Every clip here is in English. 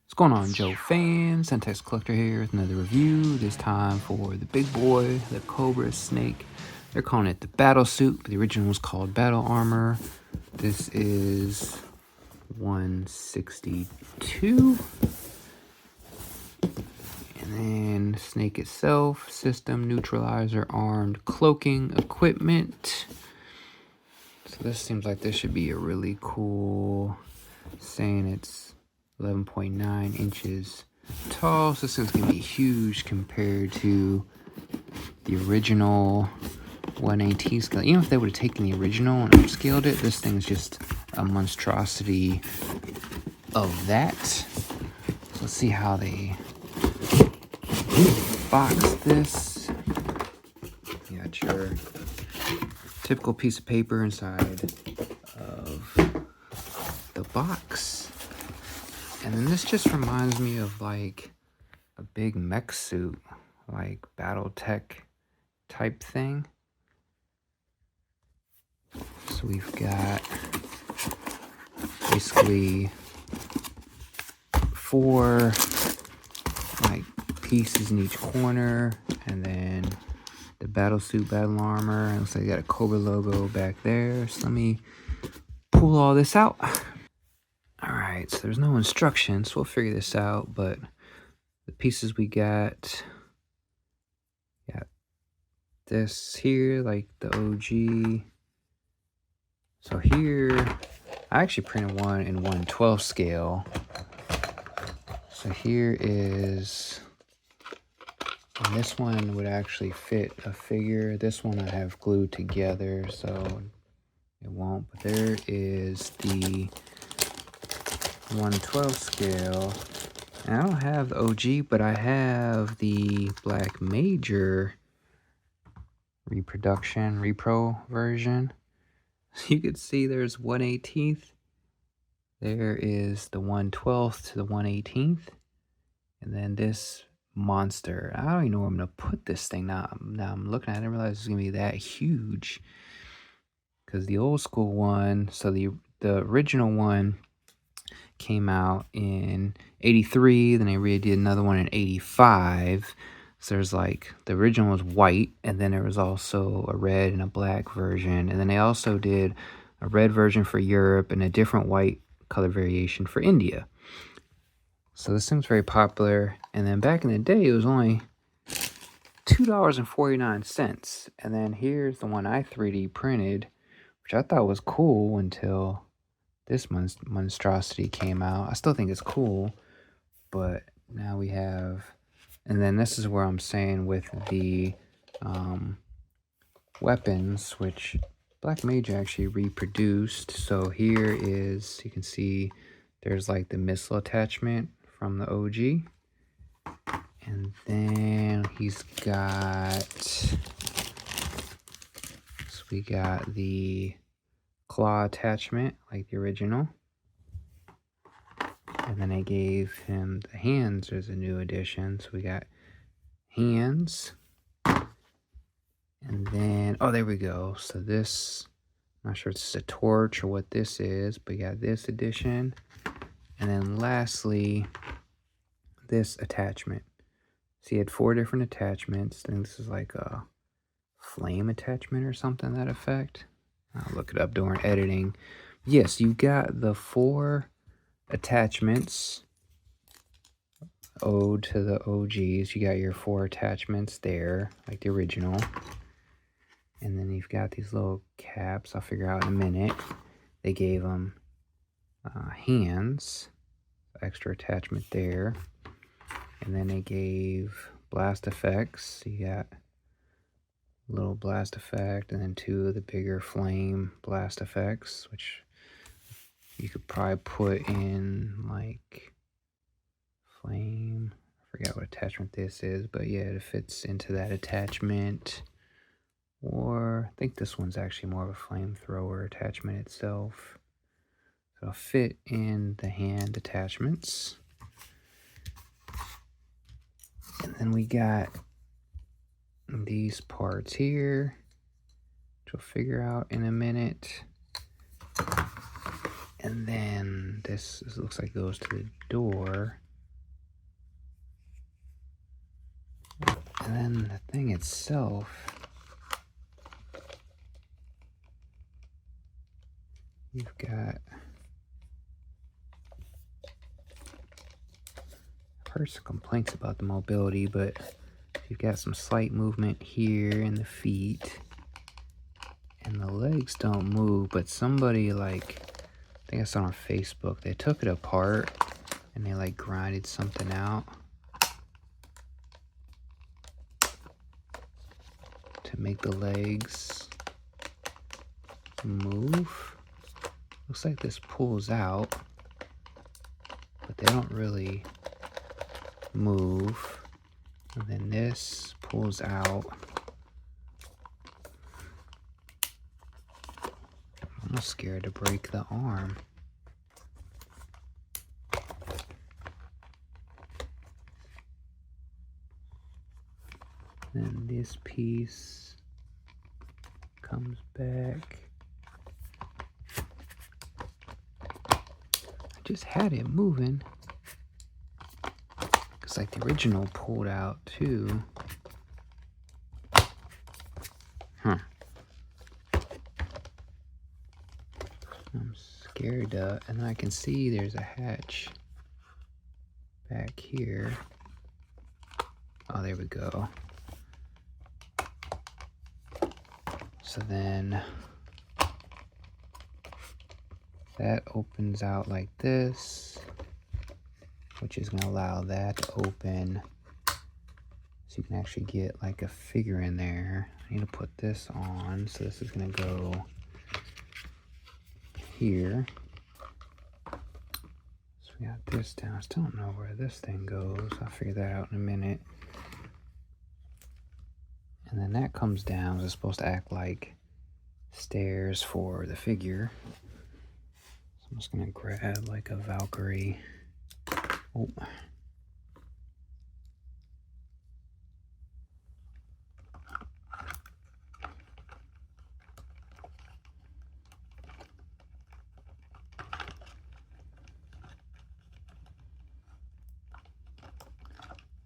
What's going on, Joe fans? Syntax Collector here with another review. This time for the big boy, the Cobra Snake. They're calling it the battle suit, but the original was called battle armor. This is 162. And then Snake itself, system, neutralizer, armed, cloaking, equipment. So this seems like this should be a really cool, saying it's 11.9 inches tall. So this thing's gonna be huge compared to the original 118 scale. Even if they would have taken the original and upscaled it, this thing's just a monstrosity of that. So let's see how they box this. You got your typical piece of paper inside of the box. And then this just reminds me of like a big mech suit, like Battletech type thing. So we've got basically 4 like pieces in each corner, and then the battle suit, battle armor. It looks like you got a Cobra logo back there. So let me pull all this out. Alright, so there's no instructions, so we'll figure this out, but the pieces we got this here, like the OG. So here, I actually printed one in 1/12 scale. So here is, and this one would actually fit a figure. This one I have glued together, so it won't, but there is the 1/12 scale. And I don't have the OG, but I have the Black Major reproduction, repro version. You can see there's 1/18. There is the 1/12 to the 1/18. And then this monster. I don't even know where I'm going to put this thing now. I'm looking at it, I didn't realize it's going to be that huge. Because the old school one, so the original one came out in 83, then they redid another one in 85. So there's like, the original was white, and then there was also a red and a black version, and then they also did a red version for Europe and a different white color variation for India. So this thing's very popular, and then back in the day it was only $2.49. And then here's the one I 3D printed, which I thought was cool until this monstrosity came out. I still think it's cool, but now we have, and then this is where I'm saying with the weapons, which Black Major actually reproduced. So here is, you can see there's like the missile attachment from the OG. And then he's got, so we got the claw attachment like the original. And then I gave him the hands as a new addition. So we got hands. And then, oh, there we go. So this, I'm not sure if it's a torch or what this is, but you got this addition. And then lastly, this attachment. So he had 4 different attachments. I think this is like a flame attachment or something to that effect. I'll look it up during editing. Yes, you got the 4 attachments owed to the OGs. You got your 4 attachments there, like the original. And then you've got these little caps. I'll figure out in a minute. They gave them hands, extra attachment there. And then they gave blast effects. You got a little blast effect, and then 2 of the bigger flame blast effects, which you could probably put in like flame. I forgot what attachment this is, but yeah, it fits into that attachment. Or I think this one's actually more of a flamethrower attachment itself. So it'll fit in the hand attachments. And then we got these parts here, which we'll figure out in a minute. And then this looks like it goes to the door. And then the thing itself, you've got, I've heard some complaints about the mobility, but you've got some slight movement here in the feet. And the legs don't move, but somebody, like, I think I saw on Facebook, they took it apart and they like grinded something out to make the legs move. Looks like this pulls out, but they don't really move. And then this pulls out. I'm almost scared to break the arm. Then this piece comes back. I just had it moving. It's like the original pulled out too. Huh. I'm scared and I can see there's a hatch back here. Oh, there we go. So then that opens out like this, which is going to allow that to open so you can actually get like a figure in there. I need to put this on, so this is going to go here. So we got this down. I still don't know where this thing goes. I'll figure that out in a minute. And then that comes down. It's supposed to act like stairs for the figure. So I'm just going to grab like a Valkyrie. Oh.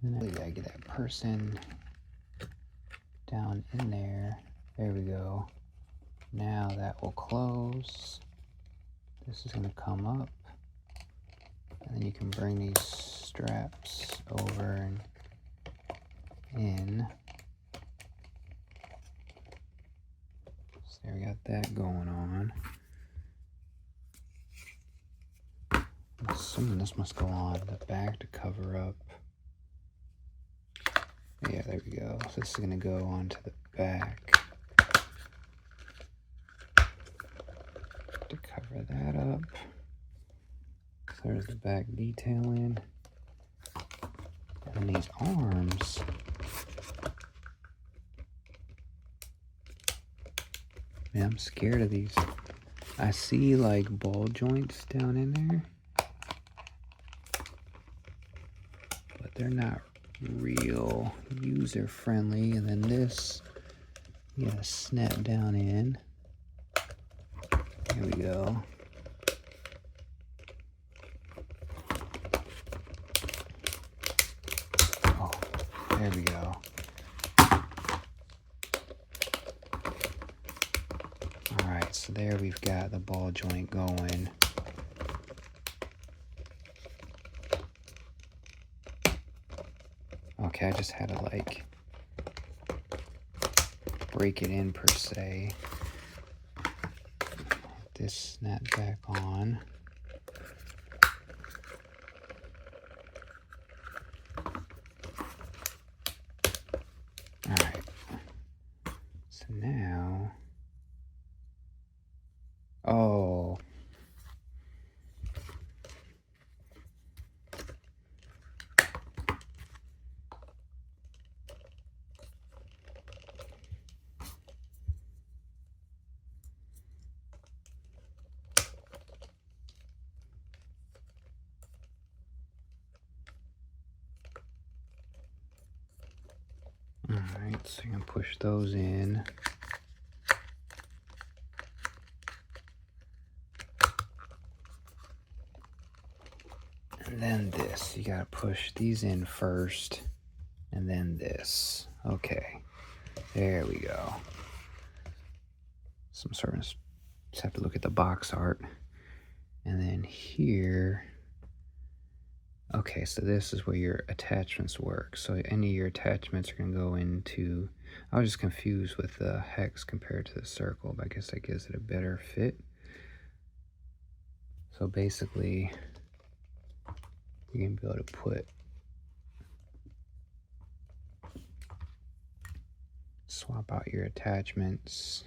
And then we gotta get that person down in there. There we go. Now that will close. This is gonna come up. And then you can bring these straps over and in. So there we got that going on. I'm assuming this must go on the back to cover up. Yeah, there we go. So this is going to go onto the back to cover that up. So there's the back detailing. And these arms. Man, I'm scared of these. I see like ball joints down in there, but they're not real user friendly. And then this, you gotta snap down in. Here we go. Oh, there we go. Alright, so there we've got the ball joint going. Okay, I just had to like break it in per se. This snap back on. Alright. So now, oh. Alright, so you're going to push those in. And then this. You gotta push these in first, and then this. Okay, there we go. Some sort of, just have to look at the box art. And then here, okay, so this is where your attachments work. So any of your attachments are gonna go into, I was just confused with the hex compared to the circle, but I guess that gives it a better fit. So basically, you're gonna be able to put, swap out your attachments.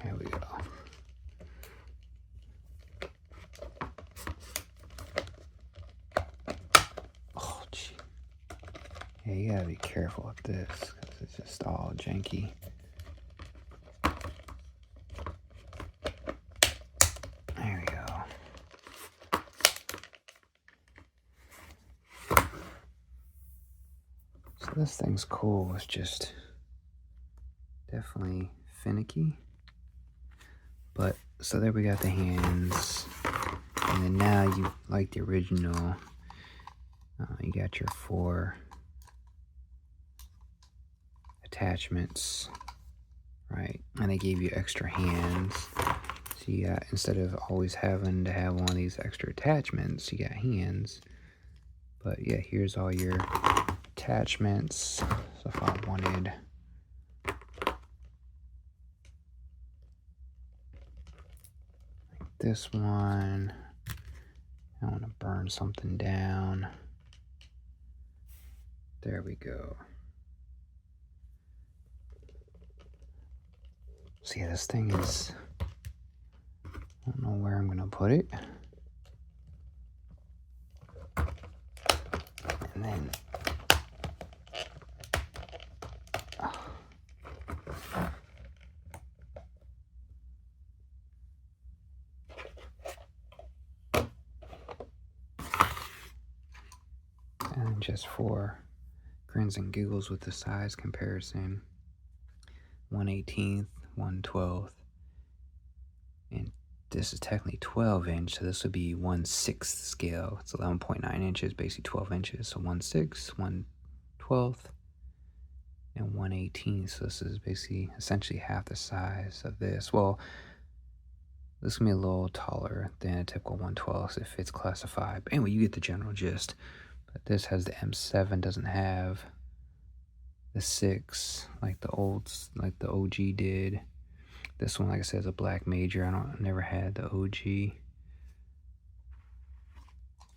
There we go. Oh, gee. Yeah, you gotta be careful with this, because it's just all janky. There we go. So this thing's cool. It's just definitely finicky. But, so there we got the hands. And then now you, like the original, you got your 4 attachments, right? And they gave you extra hands. So you got, instead of always having to have one of these extra attachments, you got hands. But yeah, here's all your attachments. So if I wanted, like this one, I want to burn something down. There we go. So yeah, this thing is, I don't know where I'm gonna put it. And then, and just for grins and giggles with the size comparison, 1/18, 1/12, and this is technically 12 inch, so this would be 1/6 scale. It's 11.9 inches, basically 12 inches. So 1/6, 1/12, and 1/18. So this is basically essentially half the size of this. Well, this is gonna be a little taller than a typical 1/12 if it's classified. But anyway, you get the general gist. But this has the M7, doesn't have the 6 like the OG did. This one, like I said, is a black major. I never had the OG.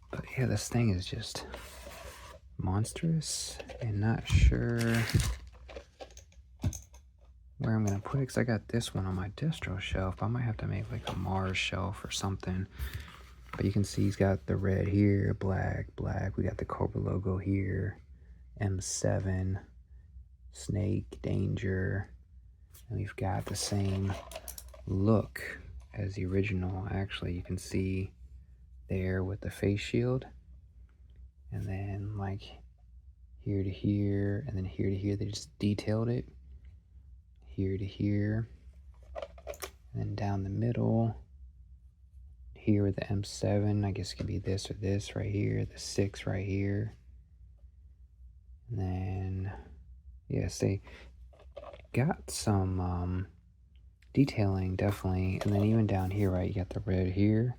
But yeah, this thing is just monstrous, and not sure where I'm gonna put it, because I got this one on my distro shelf. I might have to make like a Mars shelf or something. But you can see he's got the red here, black. We got the Cobra logo here, M7, Snake, Danger. And we've got the same look as the original. Actually, you can see there with the face shield. And then like here to here, and then here to here, they just detailed it. Here to here. And then down the middle, here with the M7, I guess it could be this or this right here, the 6 right here. And then, yes, they got some detailing, definitely. And then even down here, right, you got the red here,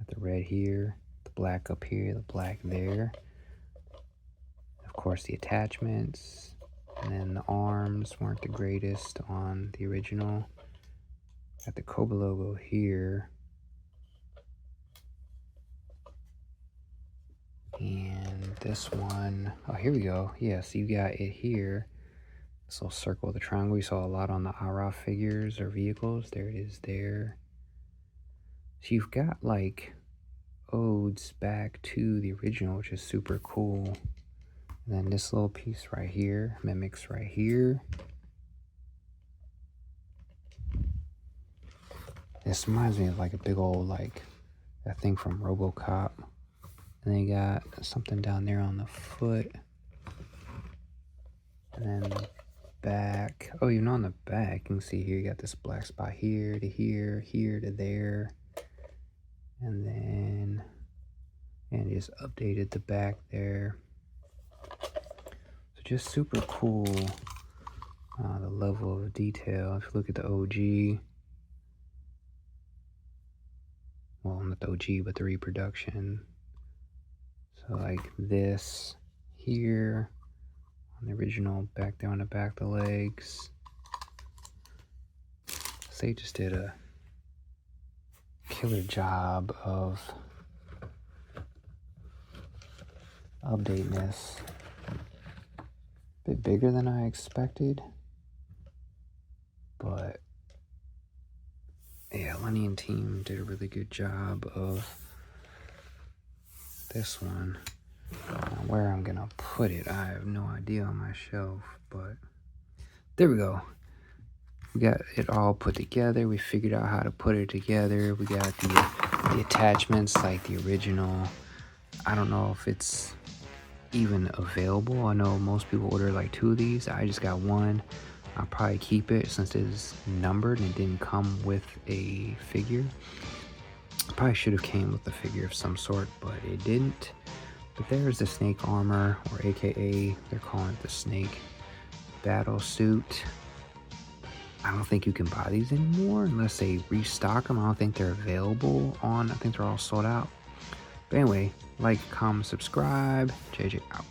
the red here, the black up here, the black there. Of course, the attachments, and then the arms weren't the greatest on the original. Got the Cobra logo here. And this one, oh, here we go. Yeah, so you got it here. This little circle with a triangle. We saw a lot on the ARA figures or vehicles. There it is there. So you've got like odes back to the original, which is super cool. And then this little piece right here mimics right here. This reminds me of like a big old, like that thing from RoboCop. And then you got something down there on the foot. And then back. Oh, even on the back, you can see here you got this black spot here to here, here to there. And then, and just updated the back there. So just super cool. The level of detail. If you look at the OG, well, not the OG, but the reproduction. So like this here on the original, back down the back of the legs. So they just did a killer job of updating this. A bit bigger than I expected, but yeah, Lenny and team did a really good job of this one. Where I'm gonna put it, I have no idea on my shelf, but there we go. We got it all put together. We figured out how to put it together. We got the attachments like the original. I don't know if it's even available. I know most people order like 2 of these. I just got 1. I'll probably keep it since it's numbered and it didn't come with a figure. Probably should have came with a figure of some sort, but it didn't. But there's the snake armor, or AKA they're calling it the snake battle suit. I don't think you can buy these anymore unless they restock them. I don't think they're available on, I think they're all sold out. But anyway, like, comment, subscribe. JJ out.